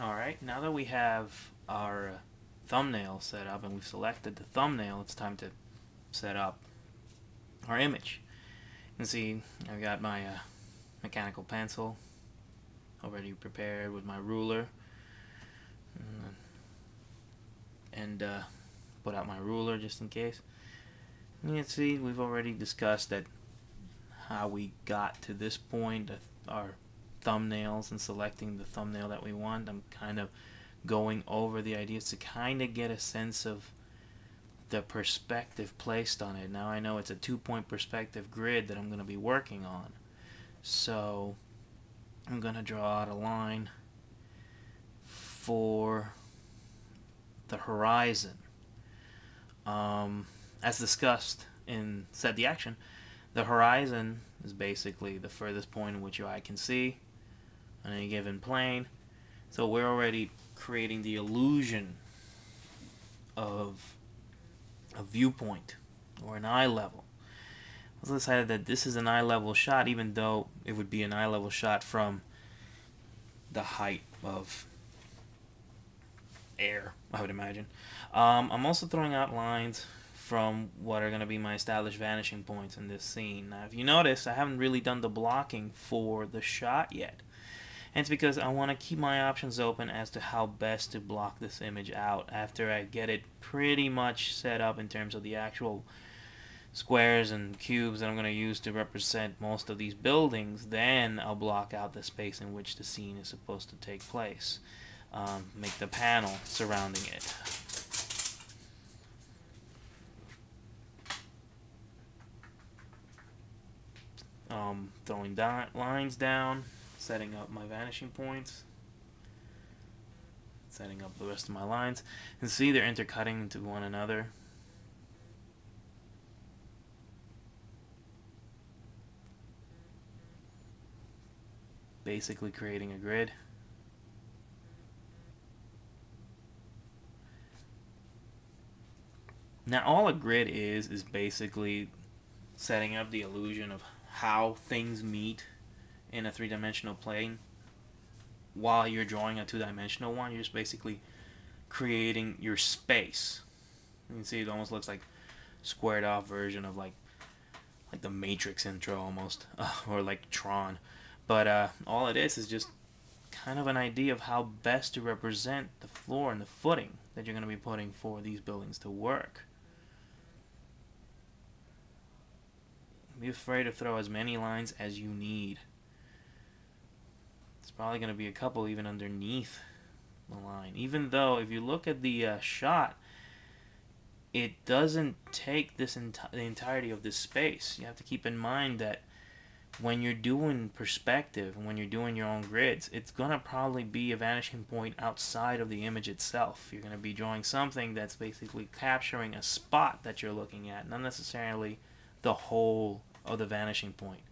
Alright, now that we have our thumbnail set up and we've selected the thumbnail, it's time to set up our image. You can see I've got my mechanical pencil already prepared with my ruler, and put out my ruler just in case. And you can see we've already discussed that how we got to this point, our thumbnails, and selecting the thumbnail that we want. I'm kind of going over the ideas to kind of get a sense of the perspective placed on it. Now I know it's a 2-point perspective grid that I'm going to be working on, so I'm going to draw out a line for the horizon. As discussed in Set the Action, the horizon is basically the furthest point in which your eye can see on any given plane. So we're already creating the illusion of a viewpoint or an eye level. Let's decide that this is an eye level shot, even though it would be an eye level shot from the height of air, I would imagine. I'm also throwing out lines from what are going to be my established vanishing points in this scene. Now, if you notice, I haven't really done the blocking for the shot yet. And it's because I want to keep my options open as to how best to block this image out. After I get it pretty much set up in terms of the actual squares and cubes that I'm going to use to represent most of these buildings, then I'll block out the space in which the scene is supposed to take place. Make the panel surrounding it. Throwing lines down, setting up my vanishing points, setting up the rest of my lines, and see they're intercutting into one another. Basically creating a grid. Now all a grid is basically setting up the illusion of how things meet in a three-dimensional plane. While you're drawing a two-dimensional one, you're just basically creating your space. You can see it almost looks like squared off version of like the Matrix intro almost, or like Tron. But all it is just kind of an idea of how best to represent the floor and the footing that you're going to be putting for these buildings to work. Be afraid to throw as many lines as you need. It's probably going to be a couple even underneath the line. Even though if you look at the shot, it doesn't take the entirety of this space. You have to keep in mind that when you're doing perspective and when you're doing your own grids, it's going to probably be a vanishing point outside of the image itself. You're going to be drawing something that's basically capturing a spot that you're looking at, not necessarily the whole of the vanishing point.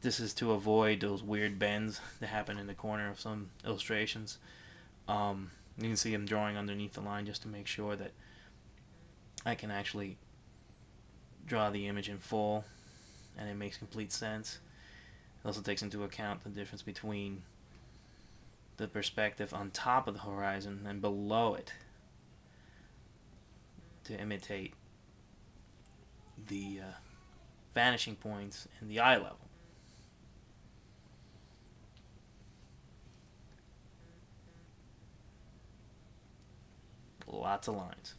This is to avoid those weird bends that happen in the corner of some illustrations. You can see I'm drawing underneath the line just to make sure that I can actually draw the image in full and it makes complete sense. It also takes into account the difference between the perspective on top of the horizon and below it to imitate the vanishing points and the eye level. Lots of lines.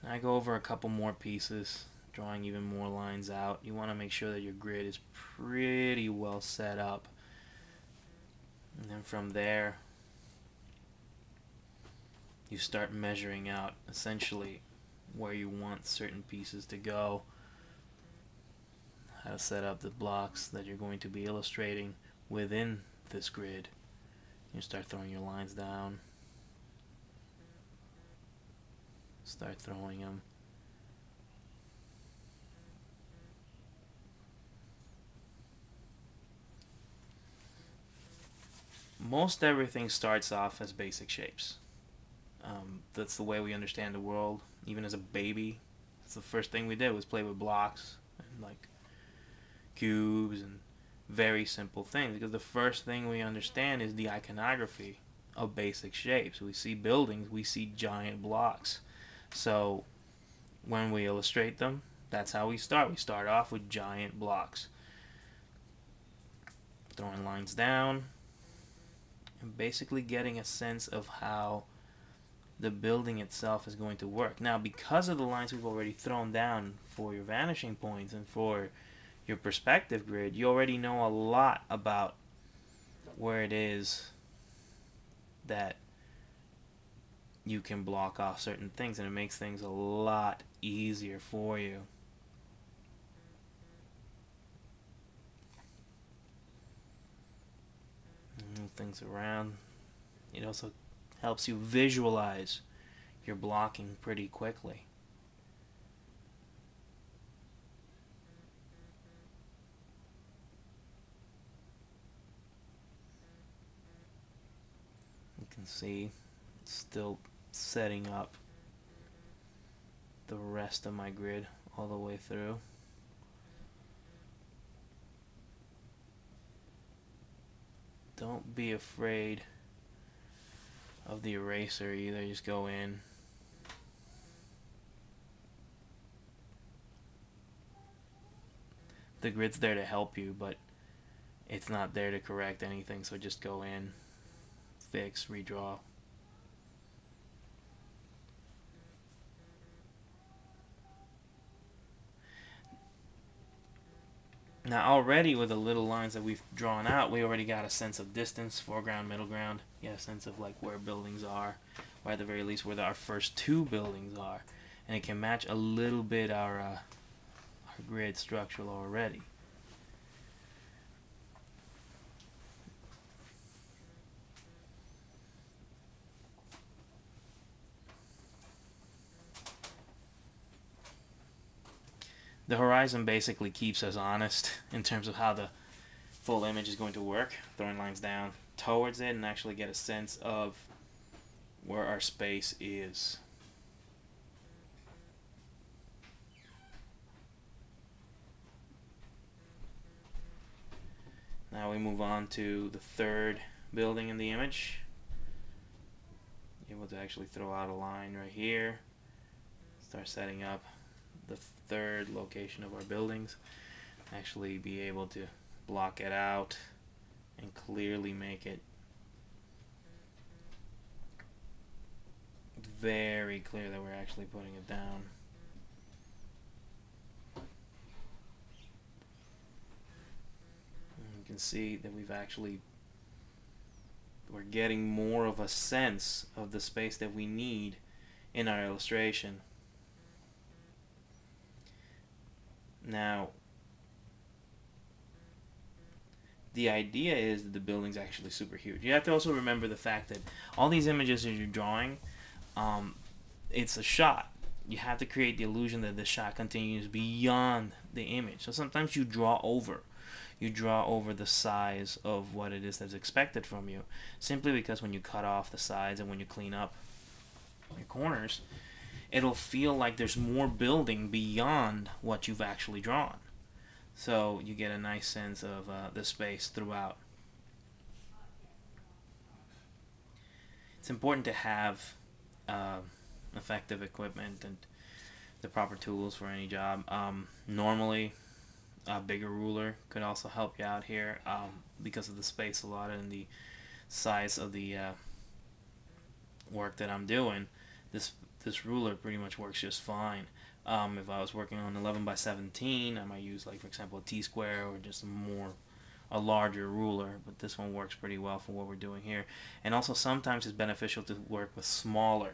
I go over a couple more pieces, drawing even more lines out. You want to make sure that your grid is pretty well set up. And then from there, you start measuring out essentially where you want certain pieces to go, how to set up the blocks that you're going to be illustrating within this grid. You start throwing your lines down, start throwing them. Most everything starts off as basic shapes. That's the way we understand the world. Even as a baby, That's the first thing we did, was play with blocks and like cubes and very simple things, because the first thing we understand is the iconography of basic shapes. We see buildings, we see giant blocks. So when we illustrate them, that's how we start. We start off with giant blocks, throwing lines down and basically getting a sense of how the building itself is going to work. Now, because of the lines we've already thrown down for your vanishing points and for your perspective grid, you already know a lot about where it is that you can block off certain things, and it makes things a lot easier for you. Move things around. It also helps you visualize your blocking pretty quickly. You can see it's still setting up the rest of my grid all the way through. Don't be afraid of the eraser either. Just go in. The grid's there to help you, but it's not there to correct anything, so just go in, fix, redraw. Now already with the little lines that we've drawn out, we already got a sense of distance, foreground, middle ground. You get a sense of like where buildings are, or at the very least where our first two buildings are. And it can match a little bit our grid structure already. The horizon basically keeps us honest in terms of how the full image is going to work. Throwing lines down towards it and actually get a sense of where our space is. Now we move on to the third building in the image. Able to actually throw out a line right here. Start setting up the third location of our buildings. Actually be able to block it out and clearly make it very clear that we're actually putting it down. And you can see that we're getting more of a sense of the space that we need in our illustration. Now, the idea is that the building's actually super huge. You have to also remember the fact that all these images that you're drawing, it's a shot. You have to create the illusion that the shot continues beyond the image. So sometimes you draw over. You draw over the size of what it is that's expected from you, simply because when you cut off the sides and when you clean up your corners, it'll feel like there's more building beyond what you've actually drawn. So you get a nice sense of the space throughout. It's important to have effective equipment and the proper tools for any job. Normally, a bigger ruler could also help you out here because of the space allotted and the size of the work that I'm doing. This ruler pretty much works just fine. If I was working on 11 by 17, I might use, like, for example, a T-square or just a larger ruler, but this one works pretty well for what we're doing here. And also sometimes it's beneficial to work with smaller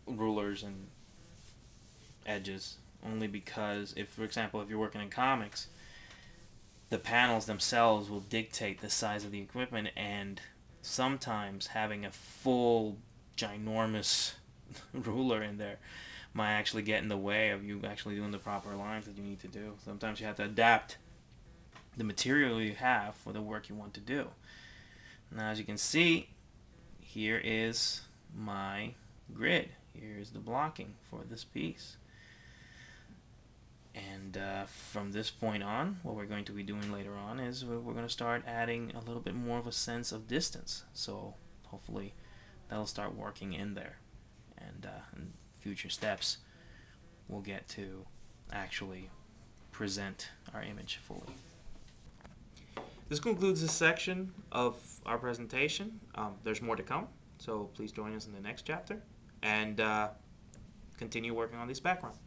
rulers and edges, only because if, for example, if you're working in comics, the panels themselves will dictate the size of the equipment, and sometimes having a full ginormous ruler in there might actually get in the way of you actually doing the proper lines that you need to do. Sometimes you have to adapt the material you have for the work you want to do. Now, as you can see, here is my grid. here's the blocking for this piece. And from this point on, what we're going to be doing later on is we're going to start adding a little bit more of a sense of distance. So hopefully that'll start working in there. And in future steps, we'll get to actually present our image fully. This concludes this section of our presentation. There's more to come, so please join us in the next chapter and continue working on this background.